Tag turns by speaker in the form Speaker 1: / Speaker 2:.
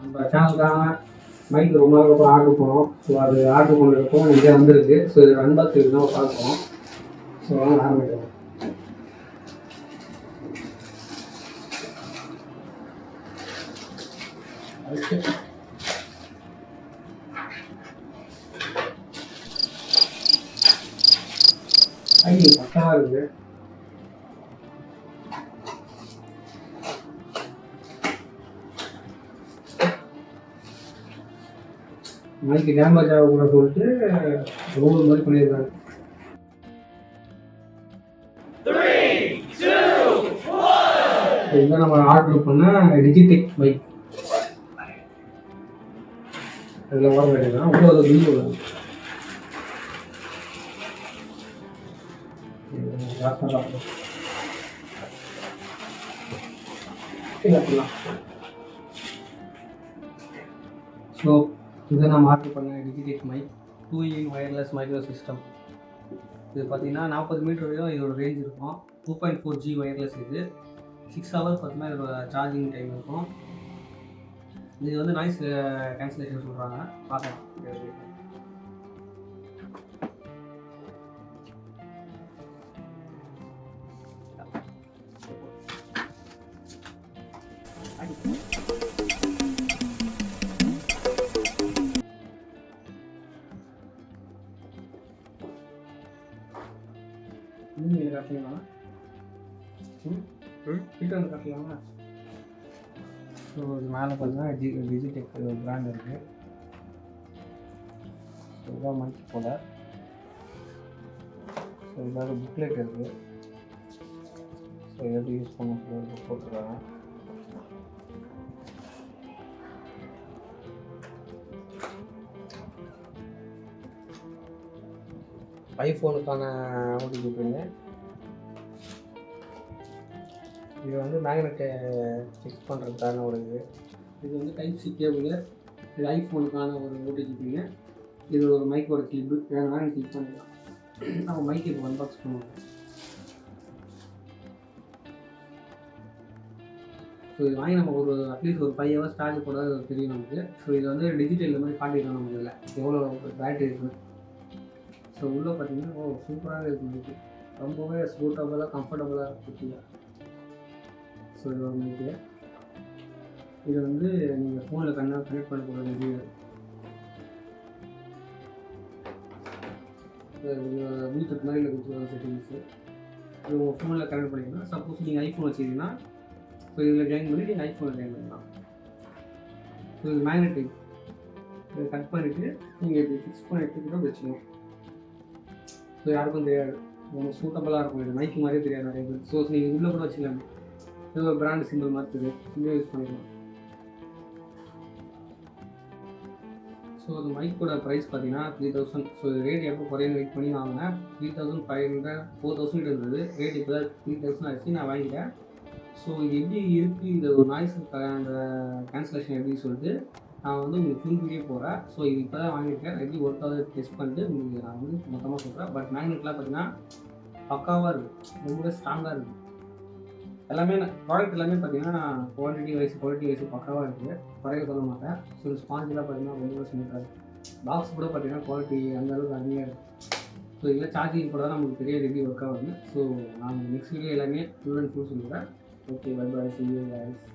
Speaker 1: நம்ம சேனலுக்காக மைக் ரொம்ப நாளுக்கு அப்புறம் ஆர்டர் பண்ணோம். ஸோ அது ஆர்டர் பண்ணதுக்கோ நிறைய வந்துருக்கு. ஸோ இது அன்பாக்சிங் தான் பார்ப்போம். ஸோ வாங்க ஆரம்பிக்கலாம். ஐயோ பக்கமாக இருக்குது. மைக்கு டேமேஜ் ஆகக்கூட சொல்லிட்டு ரோல் மாதிரி பண்ணியிருக்காங்க. இதுதான் நம்ம ஆர்டர் பண்ண டிஜிடெக் மைக். அதில் வர வேண்டியதான் அவ்வளோ அது பில் வரும். ஸோ இதை நான் ஆர்டர் பண்ண Digitek mic 2-in wireless micro system. இது பார்த்தீங்கன்னா 40 மீட்டர் வரையும் இதோட ரேஞ்ச் இருக்கும். 2.4G wireless. இது 6 ஹவர்ஸ் பார்த்தீங்கன்னா இதோட சார்ஜிங் டைம் இருக்கும். இது வந்து நாய்ஸ் கேன்சலேஷன் சொல்கிறாங்க. பார்க்கலாம். காட்டலாமா? வந்து காட்டலாமா? ஸோ இது மேலே பார்த்தீங்கன்னா டிஜிடெக் பிராண்ட் இருக்குது. ஸோ இதுதான் மைக் போல. ஸோ இதாவது புக்லெட் இருக்குது. ஸோ எப்படி யூஸ் பண்ண போட்டுருக்காங்க. ஐஃபோனுக்கான ஓடிஜி பின்னு. இது வந்து மேக்னெட்டை ஃபிக்ஸ் பண்ணுறதுக்கான ஒரு இது வந்து டைப்-சி கேபிள். இது ஐஃபோனுக்கான ஒரு ஓடிஜி பின்னு. இது ஒரு மைக்கோட கிளிப்பு. வேணும்னா கிளிக் பண்ணிக்கலாம். நம்ம மைக் இப்போ அன்பாக்ஸ் பண்ணுவோம். ஸோ இது வாங்கி நம்ம ஒரு அட்லீஸ்ட் ஒரு 5 ஹவர்ஸ் சார்ஜ் போட தெரியும் நமக்கு. ஸோ இது வந்து டிஜிட்டல் மாதிரி காட்டிடலாம் நமக்கு. இல்லை எவ்வளோ பேட்டரி இருக்குது. ஸோ உள்ளே பார்த்தீங்கன்னா சூப்பராக இருக்குது மைக்கு. ரொம்பவே சூட்டபுளாக கம்ஃபர்டபுளாக இருக்குது. ஸோ இது ஒரு மைக்கு. இது வந்து நீங்கள் ஃபோனில் கனெக்ட் பண்ணக்கூடாது. ப்ளூடூத் மாதிரி கொடுத்துருவாங்க செட்டிங்ஸு. இது உங்கள் ஃபோனில் கனெக்ட் பண்ணிங்கன்னா சப்போஸ் நீங்கள் ஐஃபோன் வச்சிங்கன்னா ஸோ இதில் ஜாயின் பண்ணி நீங்கள் ஐஃபோனில் ஜாயின் பண்ணலாம். ஸோ இது மேக்னெட்டிக். இதை கட் பண்ணிவிட்டு நீங்கள் இப்படி ஃபிக்ஸ் பண்ணிட்டு கூட வச்சுக்கணும். ஸோ யாருக்கும் தெரியாது. ரொம்ப சூட்டபுளாக இருக்கும். இது மைக்கு மாதிரியே தெரியாது நிறைய பேர். ஸோ நீங்கள் உள்ளே கூட வச்சுக்கலாம். இது ஒரு பிராண்ட் சிம்பிள் மாதிரி இருக்குது. இங்கே யூஸ் பண்ணிக்கலாம். ஸோ அந்த மைக்கோட ப்ரைஸ் பார்த்தீங்கன்னா 3000. ஸோ ரேட் எப்போ குறையும் வெயிட் பண்ணி வாங்கினேன். 3500 4000 இருந்தது. ரேட் இப்போ தான் 3000 ஆச்சு. நான் வாங்கிட்டேன். ஸோ இது எப்படி இருக்குது, இது ஒரு நாய்ஸ் அந்த கேன்சலேஷன் எப்படின்னு சொல்லிட்டு நான் வந்து உங்களுக்கு ஃபுல் வீடியோ போகிறேன். ஸோ இது இப்போ தான் வாங்கியிருக்கேன். எப்படி ஒர்க் ஆகுது டெஸ்ட் பண்ணிட்டு உங்களுக்கு நான் வந்து மொத்தமாக சொல்கிறேன். பட் மேக்னெட்லாம் பார்த்தீங்கன்னா பக்காவாக இருக்குது. ரொம்பவே ஸ்ட்ராங்காக இருக்குது. எல்லாமே ப்ராடக்ட் எல்லாமே பார்த்தீங்கன்னா குவாலிட்டி வைஸ் பக்காவாக இருக்குது. குறைய சொல்ல மாட்டேன். ஸோ ஸ்பாஞ்செலாம் பார்த்தீங்கன்னா ரொம்ப ஸ்மூத்தாக இருக்குது. பாக்ஸ் கூட பார்த்தீங்கன்னா குவாலிட்டி அந்தளவுக்கு அருமையாக இருக்குது. ஸோ இதில் சார்ஜிங் கூட தான் நமக்கு தெரியாது எப்படி ஒர்க் ஆகுது. ஸோ நான் நெக்ஸ்ட் வீடியோ எல்லாமே ஃபுல் அண்ட் ஃபுல் சொல்லுவேன். Okay, bye bye, see you guys.